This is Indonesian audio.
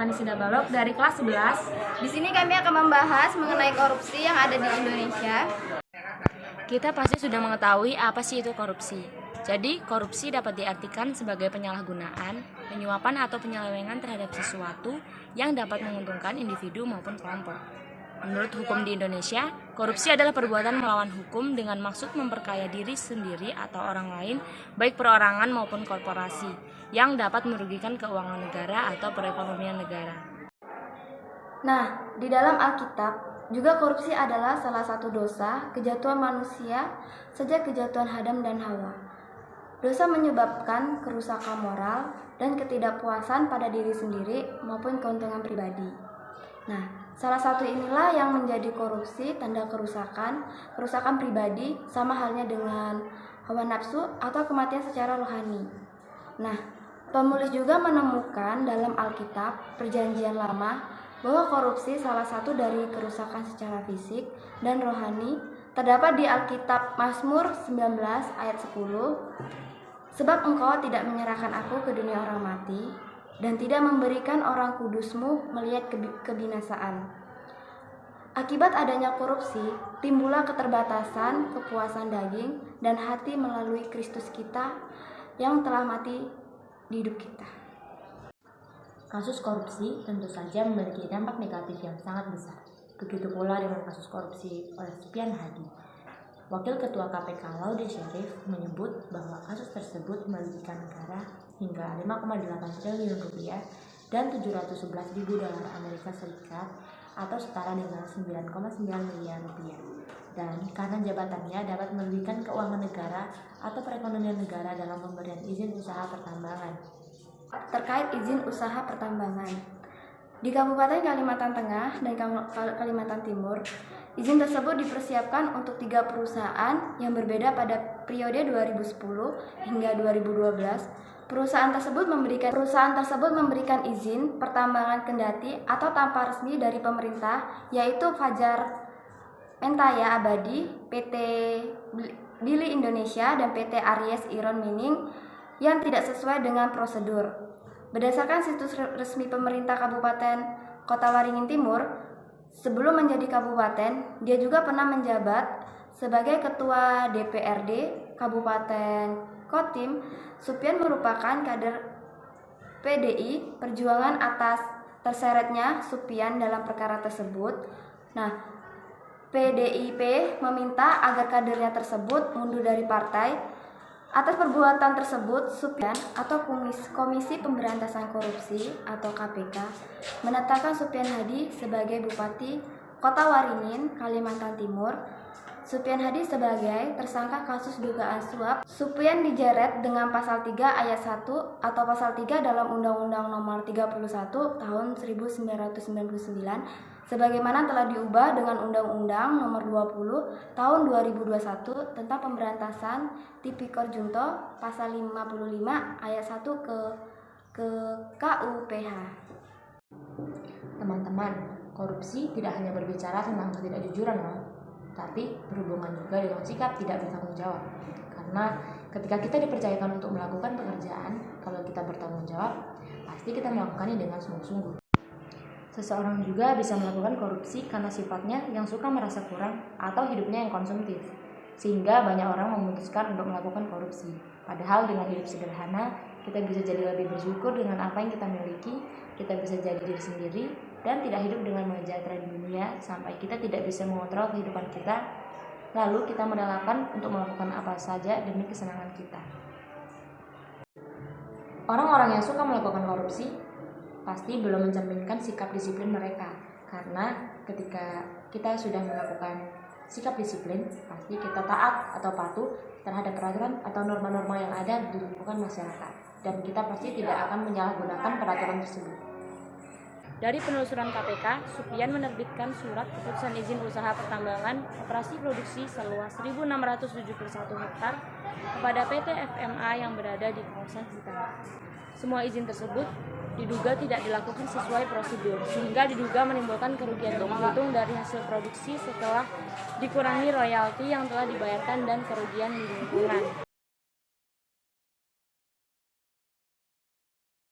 Rohani Sidabalok dari kelas 11. Di sini kami akan membahas mengenai korupsi yang ada di Indonesia. Kita pasti sudah mengetahui apa sih itu korupsi. Jadi, korupsi dapat diartikan sebagai penyalahgunaan, penyuapan atau penyelewengan terhadap sesuatu yang dapat menguntungkan individu maupun kelompok. Menurut hukum di Indonesia, korupsi adalah perbuatan melawan hukum dengan maksud memperkaya diri sendiri atau orang lain, baik perorangan maupun korporasi, yang dapat merugikan keuangan negara atau perekonomian negara. Nah, di dalam Alkitab juga korupsi adalah salah satu dosa kejatuhan manusia sejak kejatuhan Adam dan Hawa. Dosa menyebabkan kerusakan moral dan ketidakpuasan pada diri sendiri maupun keuntungan pribadi. Nah, salah satu inilah yang menjadi korupsi tanda kerusakan pribadi sama halnya dengan hawa nafsu atau kematian secara rohani. Nah, penulis juga menemukan dalam Alkitab Perjanjian Lama bahwa korupsi salah satu dari kerusakan secara fisik dan rohani terdapat di Alkitab Mazmur 19 ayat 10. Sebab engkau tidak menyerahkan aku ke dunia orang mati dan tidak memberikan orang kudusmu melihat kebinasaan. Akibat adanya korupsi, timbullah keterbatasan kepuasan daging dan hati melalui Kristus kita yang telah mati di hidup kita. Kasus korupsi tentu saja memiliki dampak negatif yang sangat besar. Begitu pula dengan kasus korupsi oleh Supian Hadi. Wakil Ketua KPK Laude Syarif menyebut bahwa kasus tersebut merugikan negara hingga 5,8 triliun rupiah dan 711 ribu dolar Amerika Serikat atau setara dengan 9,9 miliar rupiah. Dan karena jabatannya dapat merugikan keuangan negara atau perekonomian negara dalam pemberian izin usaha pertambangan. Terkait izin usaha pertambangan, di Kabupaten Kalimantan Tengah dan Kalimantan Timur, izin tersebut dipersiapkan untuk 3 perusahaan yang berbeda pada periode 2010 hingga 2012. Perusahaan tersebut memberikan izin pertambangan kendati atau tanpa resmi dari pemerintah, yaitu Fajar Mentaya Abadi, PT Dili Indonesia, dan PT Aries Iron Mining yang tidak sesuai dengan prosedur. Berdasarkan situs resmi pemerintah Kabupaten Kota Waringin Timur, sebelum menjadi kabupaten, dia juga pernah menjabat sebagai Ketua DPRD Kabupaten Kotim. Supian merupakan kader PDI Perjuangan atas terseretnya Supian dalam perkara tersebut. Nah, PDIP meminta agar kadernya tersebut mundur dari partai. Atas perbuatan tersebut, Supian atau Komisi Pemberantasan Korupsi atau KPK menetapkan Supian Hadi sebagai Bupati Kota Waringin, Kalimantan Timur. Supian Hadi sebagai tersangka kasus dugaan suap. Supian dijerat dengan pasal 3 ayat 1 atau pasal 3 dalam Undang-Undang Nomor 31 Tahun 1999 sebagaimana telah diubah dengan Undang-Undang Nomor 20 Tahun 2021 tentang pemberantasan Tipikor Junto pasal 55 ayat 1 ke KUPH. Teman-teman, korupsi tidak hanya berbicara tentang ketidakjujuran loh, tapi berhubungan juga dengan sikap tidak bertanggung jawab. Karena ketika kita dipercayakan untuk melakukan pekerjaan, kalau kita bertanggung jawab, pasti kita melakukannya dengan sungguh-sungguh. Seseorang juga bisa melakukan korupsi karena sifatnya yang suka merasa kurang atau hidupnya yang konsumtif, sehingga banyak orang memutuskan untuk melakukan korupsi. Padahal dengan hidup sederhana, kita bisa jadi lebih bersyukur dengan apa yang kita miliki, kita bisa jadi diri sendiri, dan tidak hidup dengan mengejar tren dunia sampai kita tidak bisa mengontrol kehidupan kita, lalu kita merelakan untuk melakukan apa saja demi kesenangan kita. Orang-orang yang suka melakukan korupsi pasti belum mencerminkan sikap disiplin mereka, karena ketika kita sudah melakukan sikap disiplin, pasti kita taat atau patuh terhadap peraturan atau norma-norma yang ada di lingkungan masyarakat, dan kita pasti tidak akan menyalahgunakan peraturan tersebut. Dari penelusuran KPK, Supian menerbitkan surat keputusan izin usaha pertambangan operasi produksi seluas 1.671 hektar kepada PT FMA yang berada di kawasan Citanjur. Semua izin tersebut diduga tidak dilakukan sesuai prosedur, sehingga diduga menimbulkan kerugian yang dihitung dari hasil produksi setelah dikurangi royalti yang telah dibayarkan dan kerugian di lingkungan.